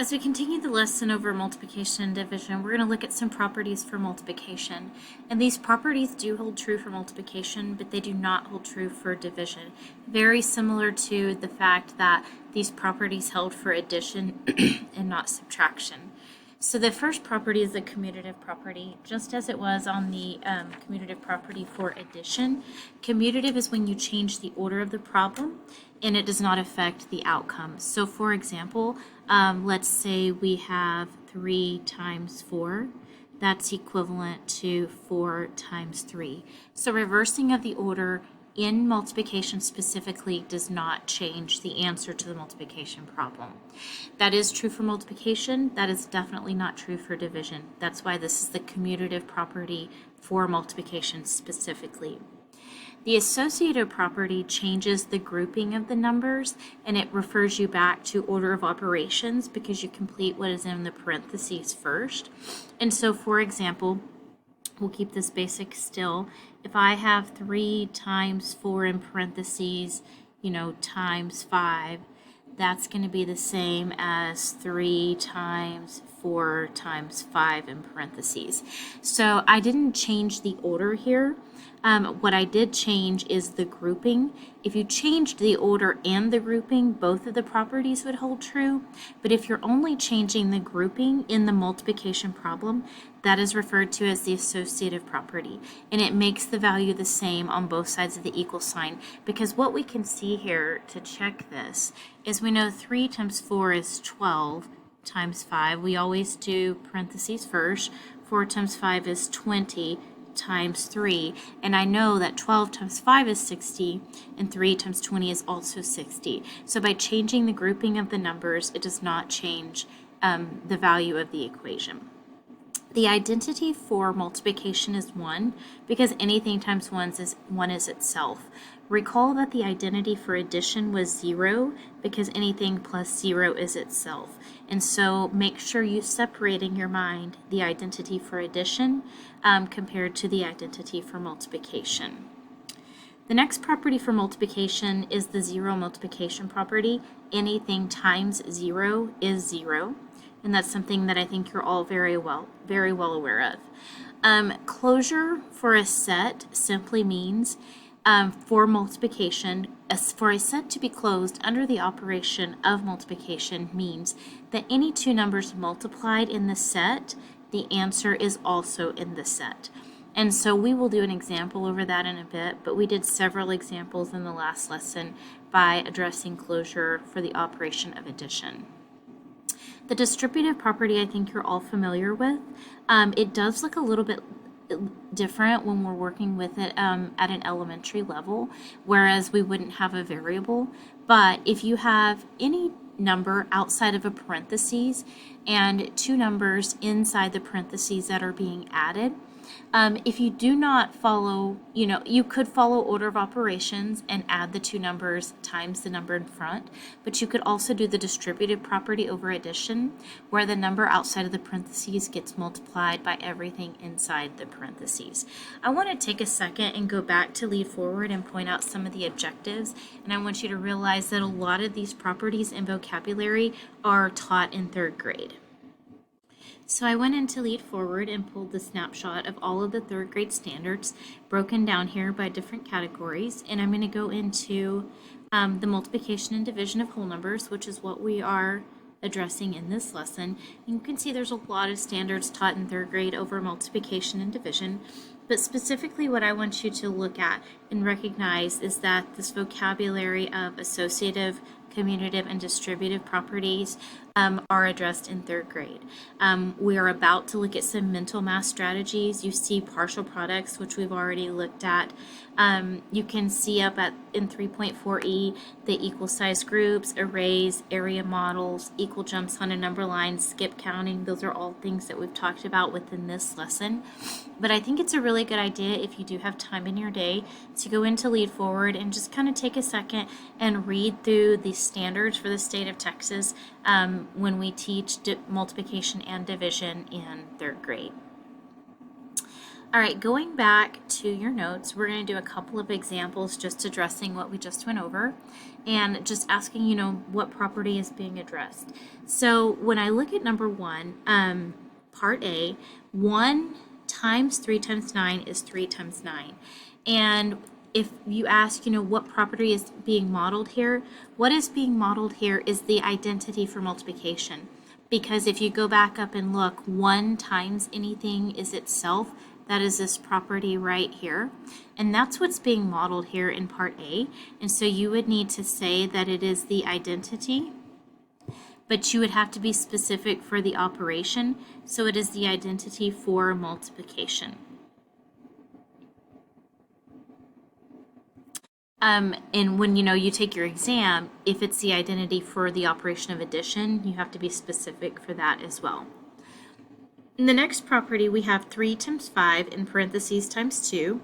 As we continue the lesson over multiplication and division, we're going to look at some properties for multiplication. And these properties do hold true for multiplication, but they do not hold true for division. Very similar to the fact that these properties held for addition and not subtraction. So the first property is the commutative property, just as it was on the commutative property for addition. Commutative is when you change the order of the problem and it does not affect the outcome. So for example, let's say we have 3 times 4. That's equivalent to 4 times 3. So reversing of the order in multiplication specifically does not change the answer to the multiplication problem. That is true for multiplication. That is definitely not true for division. That's why this is the commutative property for multiplication specifically. The associative property changes the grouping of the numbers, and it refers you back to order of operations because you complete what is in the parentheses first. And so, for example, we'll keep this basic still. If I have 3 times 4 in parentheses, times 5, that's going to be the same as 3 times 4 times 5 in parentheses. So I didn't change the order here. What I did change is the grouping. If you changed the order and the grouping, both of the properties would hold true. But if you're only changing the grouping in the multiplication problem, that is referred to as the associative property. And it makes the value the same on both sides of the equal sign. Because what we can see here to check this is we know 3 times 4 is 12 times 5. We always do parentheses first. 4 times 5 is 20 times 3, and I know that 12 times 5 is 60 and 3 times 20 is also 60. So by changing the grouping of the numbers, it does not change the value of the equation. The identity for multiplication is 1 because anything times 1 is itself. Recall that the identity for addition was 0 because anything plus 0 is itself. And so make sure you separate in your mind the identity for addition compared to the identity for multiplication. The next property for multiplication is the zero multiplication property. Anything times 0 is 0. And that's something that I think you're all very well aware of. Closure for a set simply means for multiplication, for a set to be closed under the operation of multiplication means that any two numbers multiplied in the set, the answer is also in the set. And so we will do an example over that in a bit, but we did several examples in the last lesson by addressing closure for the operation of addition. The distributive property I think you're all familiar with. It does look a little bit different when we're working with it at an elementary level, whereas we wouldn't have a variable. But if you have any number outside of a parentheses and two numbers inside the parentheses that are being added, if you do not follow, you could follow order of operations and add the two numbers times the number in front, but you could also do the distributive property over addition, where the number outside of the parentheses gets multiplied by everything inside the parentheses. I want to take a second and go back to lead forward and point out some of the objectives, and I want you to realize that a lot of these properties and vocabulary are taught in 3rd grade. So I went into lead forward and pulled the snapshot of all of the 3rd grade standards broken down here by different categories, and I'm going to go into the multiplication and division of whole numbers, which is what we are addressing in this lesson. And you can see there's a lot of standards taught in 3rd grade over multiplication and division, but specifically what I want you to look at and recognize is that this vocabulary of associative, commutative, and distributive properties are addressed in 3rd grade. We are about to look at some mental math strategies. You see partial products, which we've already looked at. You can see up in 3.4e the equal size groups, arrays, area models, equal jumps on a number line, skip counting. Those are all things that we've talked about within this lesson. But I think it's a really good idea if you do have time in your day to go into lead forward and just kind of take a second and read through the standards for the state of Texas when we teach multiplication and division in 3rd grade. All right, going back to your notes, we're going to do a couple of examples just addressing what we just went over and just asking, what property is being addressed. So when I look at number one, part A, 1 times 3 times 9 is 3 times 9. And if you ask, what property is being modeled here, what is being modeled here is the identity for multiplication. Because if you go back up and look, 1 times anything is itself. That is this property right here. And that's what's being modeled here in part A. And so you would need to say that it is the identity, but you would have to be specific for the operation. So it is the identity for multiplication. And when you take your exam, if it's the identity for the operation of addition, you have to be specific for that as well. In the next property, we have 3 times 5 in parentheses times 2,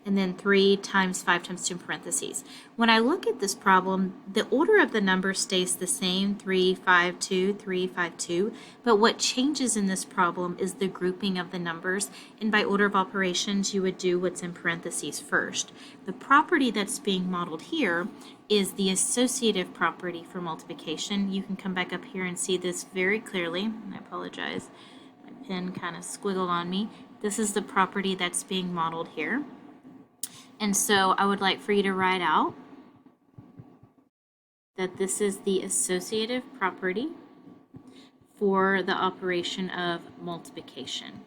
and then 3 times 5 times 2 in parentheses. When I look at this problem, the order of the numbers stays the same, 3, 5, 2, 3, 5, 2, but what changes in this problem is the grouping of the numbers, and by order of operations, you would do what's in parentheses first. The property that's being modeled here is the associative property for multiplication. You can come back up here and see this very clearly. I apologize. My pen kind of squiggled on me. This is the property that's being modeled here. And so I would like for you to write out that this is the associative property for the operation of multiplication.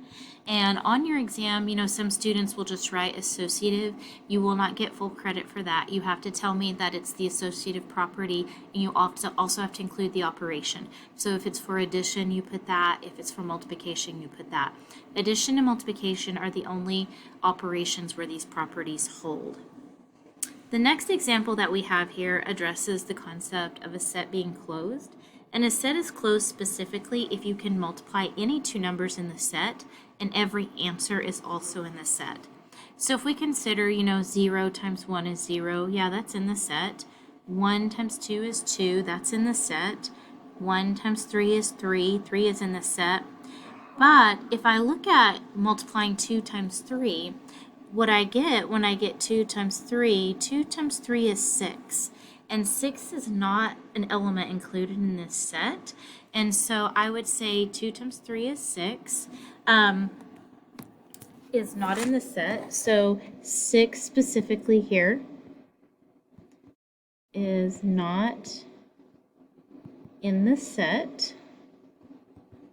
And on your exam, some students will just write associative. You will not get full credit for that. You have to tell me that it's the associative property, and you also have to include the operation. So if it's for addition, you put that. If it's for multiplication, you put that. Addition and multiplication are the only operations where these properties hold. The next example that we have here addresses the concept of a set being closed. And a set is closed specifically if you can multiply any two numbers in the set and every answer is also in the set. So if we consider, 0 times 1 is 0, yeah, that's in the set. 1 times 2 is 2, that's in the set. 1 times 3 is 3, 3 is in the set. But if I look at multiplying 2 times 3, what I get when I get 2 times 3, 2 times 3 is 6. And 6 is not an element included in this set. And so I would say 2 times 3 is 6. Is not in the set. So 6 specifically here is not in the set.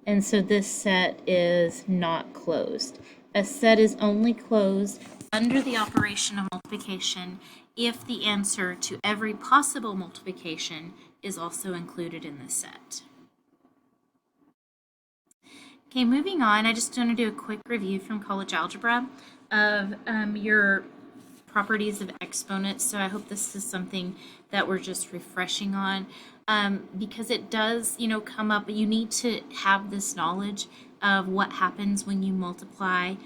And so this set is not closed. A set is only closed under the operation of multiplication if the answer to every possible multiplication is also included in the set. Okay, moving on, I just want to do a quick review from college algebra of your properties of exponents. So I hope this is something that we're just refreshing on because it does, come up. You need to have this knowledge of what happens when you multiply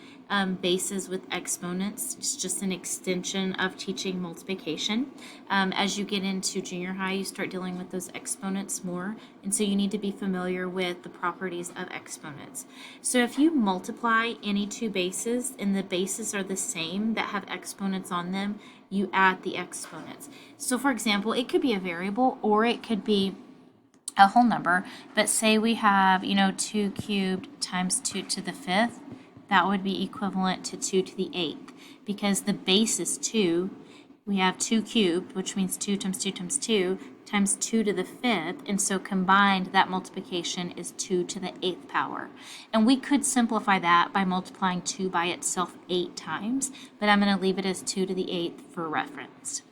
bases with exponents. It's just an extension of teaching multiplication. As you get into junior high, you start dealing with those exponents more, and so you need to be familiar with the properties of exponents. So if you multiply any two bases and the bases are the same that have exponents on them, you add the exponents. So for example, it could be a variable or it could be a whole number, but say we have, 2 cubed times 2 to the 5th, that would be equivalent to 2 to the 8th, because the base is 2. We have 2 cubed, which means 2 times 2 times 2 times 2 to the 5th, and so combined that multiplication is 2 to the 8th power. And we could simplify that by multiplying 2 by itself 8 times, but I'm going to leave it as 2 to the 8th for reference.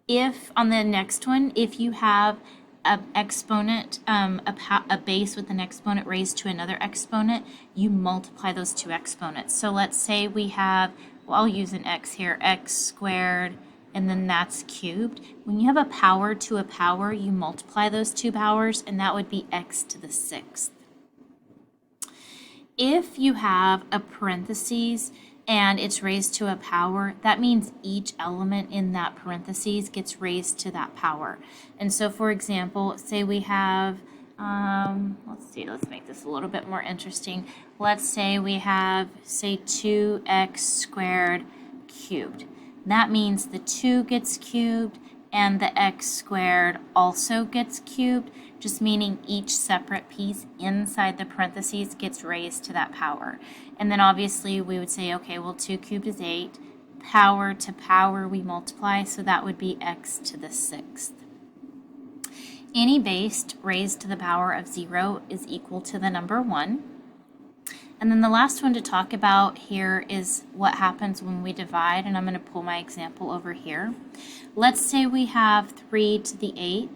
If on the next one, if you have an exponent, a base with an exponent raised to another exponent, you multiply those two exponents. So let's say we have, well, I'll use an x here, x squared, and then that's cubed. When you have a power to a power, you multiply those two powers, and that would be x to the 6th. If you have a parentheses and it's raised to a power, that means each element in that parentheses gets raised to that power. And so for example, say we have Let's see, let's make this a little bit more interesting. Let's say we have, say, 2x squared cubed. That means the 2 gets cubed and the x squared also gets cubed, just meaning each separate piece inside the parentheses gets raised to that power. And then obviously we would say, okay, well, 2 cubed is 8. Power to power we multiply, so that would be x to the 6th. Any base raised to the power of 0 is equal to the number 1. And then the last one to talk about here is what happens when we divide, and I'm going to pull my example over here. Let's say we have 3 to the 8th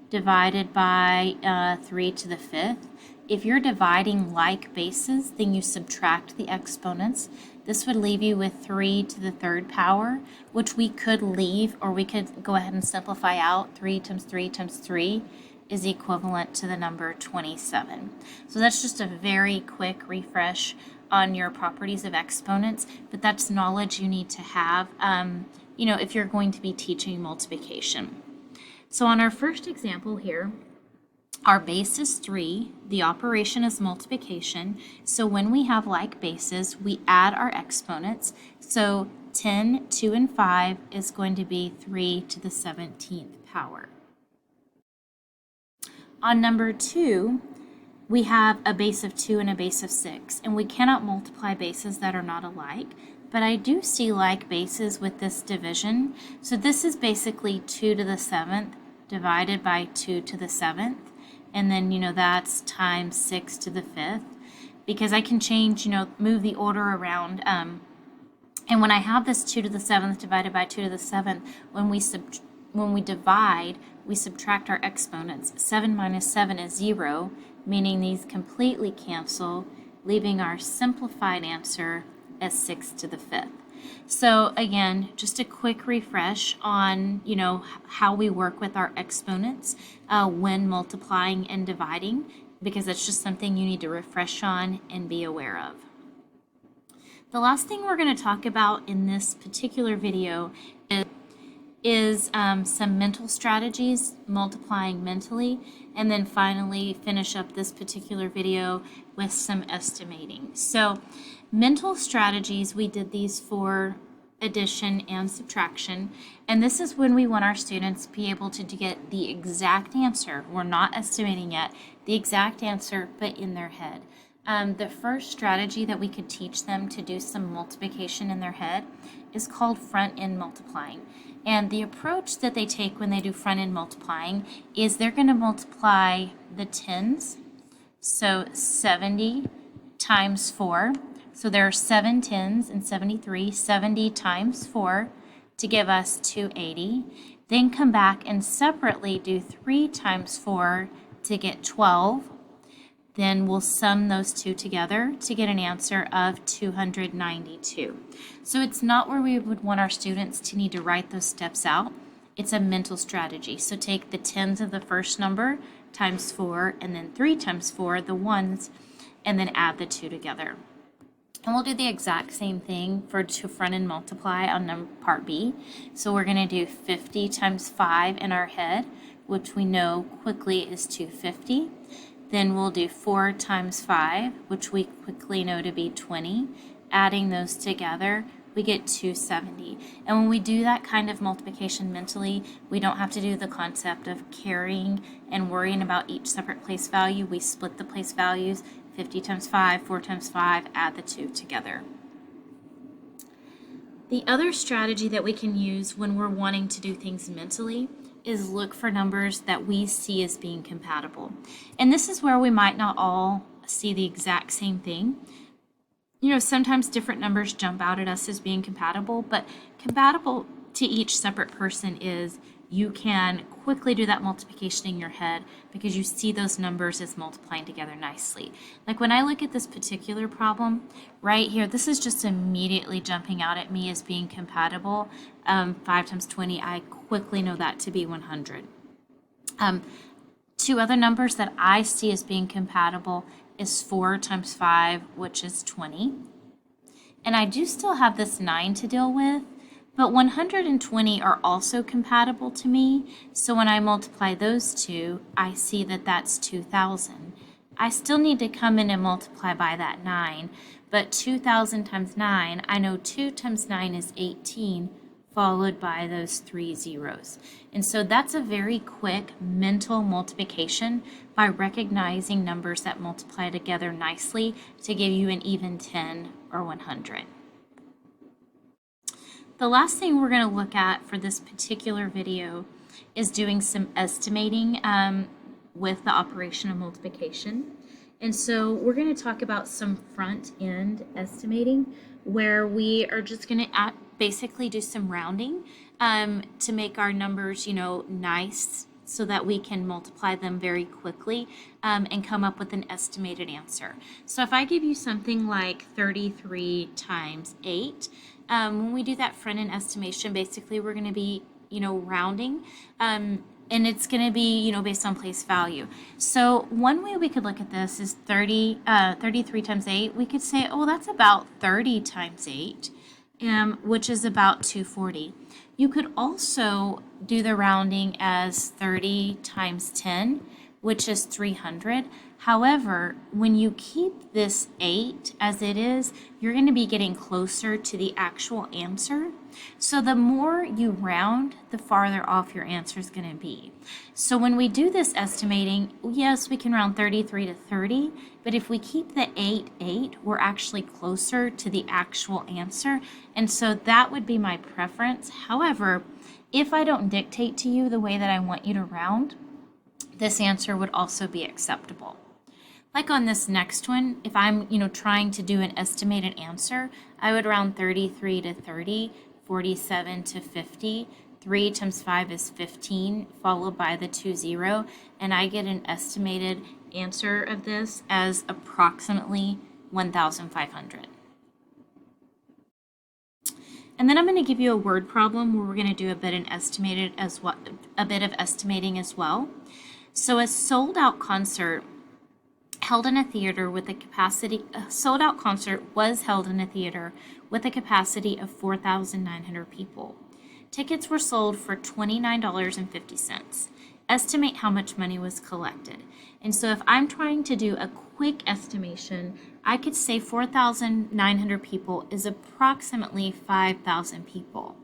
divided by 3 to the 5th. If you're dividing like bases, then you subtract the exponents. This would leave you with 3 to the 3rd power, which we could leave, or we could go ahead and simplify out. 3 times 3 times 3 is equivalent to the number 27. So that's just a very quick refresh on your properties of exponents, but that's knowledge you need to have, if you're going to be teaching multiplication. So on our first example here, our base is 3, the operation is multiplication, so when we have like bases, we add our exponents. So 10, 2, and 5 is going to be 3 to the 17th power. On number 2, we have a base of 2 and a base of 6, and we cannot multiply bases that are not alike, but I do see like bases with this division. So this is basically 2 to the 7th divided by 2 to the 7th. And then, that's times 6 to the 5th, because I can change, move the order around. And when I have this 2 to the 7th divided by 2 to the 7th, when we divide, we subtract our exponents. 7 minus 7 is 0, meaning these completely cancel, leaving our simplified answer as 6 to the 5th. So again, just a quick refresh on, how we work with our exponents when multiplying and dividing, because it's just something you need to refresh on and be aware of. The last thing we're going to talk about in this particular video is some mental strategies, multiplying mentally, and then finally finish up this particular video with some estimating. So mental strategies, we did these for addition and subtraction, and this is when we want our students to be able to get the exact answer. We're not estimating yet, the exact answer, but in their head. The first strategy that we could teach them to do some multiplication in their head is called front-end multiplying. And the approach that they take when they do front-end multiplying is they're going to multiply the tens. So 70 times 4. So there are 7 tens and 73. 70 times 4 to give us 280. Then come back and separately do 3 times 4 to get 12. Then we'll sum those two together to get an answer of 292. So it's not where we would want our students to need to write those steps out. It's a mental strategy. So take the tens of the first number times 4, and then 3 times 4, the ones, and then add the two together. And we'll do the exact same thing to front end multiply on part B. So we're going to do 50 times 5 in our head, which we know quickly is 250. Then we'll do 4 times 5, which we quickly know to be 20. Adding those together, we get 270. And when we do that kind of multiplication mentally, we don't have to do the concept of carrying and worrying about each separate place value. We split the place values, 50 times 5, 4 times 5, add the two together. The other strategy that we can use when we're wanting to do things mentally is look for numbers that we see as being compatible. And this is where we might not all see the exact same thing. Sometimes different numbers jump out at us as being compatible, but compatible to each separate person is you can quickly do that multiplication in your head because you see those numbers as multiplying together nicely. Like when I look at this particular problem right here, this is just immediately jumping out at me as being compatible. 5 times 20, I quickly know that to be 100. Two other numbers that I see as being compatible is 4 times 5, which is 20. And I do still have this 9 to deal with, But 120 are also compatible to me, so when I multiply those two, I see that that's 2,000. I still need to come in and multiply by that 9, but 2,000 times 9, I know 2 times 9 is 18, followed by those 3 zeros. And so that's a very quick mental multiplication by recognizing numbers that multiply together nicely to give you an even 10 or 100. The last thing we're going to look at for this particular video is doing some estimating with the operation of multiplication. And so we're going to talk about some front-end estimating where we are just going to basically do some rounding to make our numbers, nice so that we can multiply them very quickly and come up with an estimated answer. So if I give you something like 33 times 8, when we do that front-end estimation, basically we're going to be, rounding, and it's going to be, based on place value. So one way we could look at this is 33 times 8. We could say, oh, that's about 30 times 8, which is about 240. You could also do the rounding as 30 times 10, which is 300. However, when you keep this 8 as it is, you're going to be getting closer to the actual answer. So the more you round, the farther off your answer is going to be. So when we do this estimating, yes, we can round 33 to 30, but if we keep the 8, we're actually closer to the actual answer. And so that would be my preference. However, if I don't dictate to you the way that I want you to round, this answer would also be acceptable. Like on this next one, if I'm, trying to do an estimated answer, I would round 33 to 30, 47 to 50. 3 times 5 is 15, followed by the 20, and I get an estimated answer of this as approximately 1,500. And then I'm going to give you a word problem where we're going to do a bit of estimating as well. So a sold-out concert held in a theater with a capacity, was held in a theater with a capacity of 4,900 people. Tickets were sold for $29.50. Estimate how much money was collected. And so if I'm trying to do a quick estimation, I could say 4,900 people is approximately 5,000 people.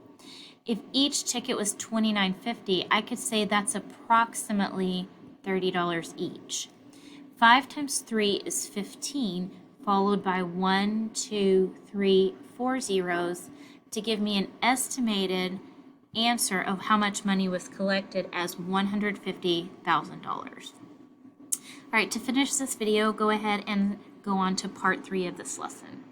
If each ticket was $29.50, I could say that's approximately $30 each. 5 times 3 is 15, followed by 1, 2, 3, 4 zeros to give me an estimated answer of how much money was collected as $150,000. All right, to finish this video, go ahead and go on to part 3 of this lesson.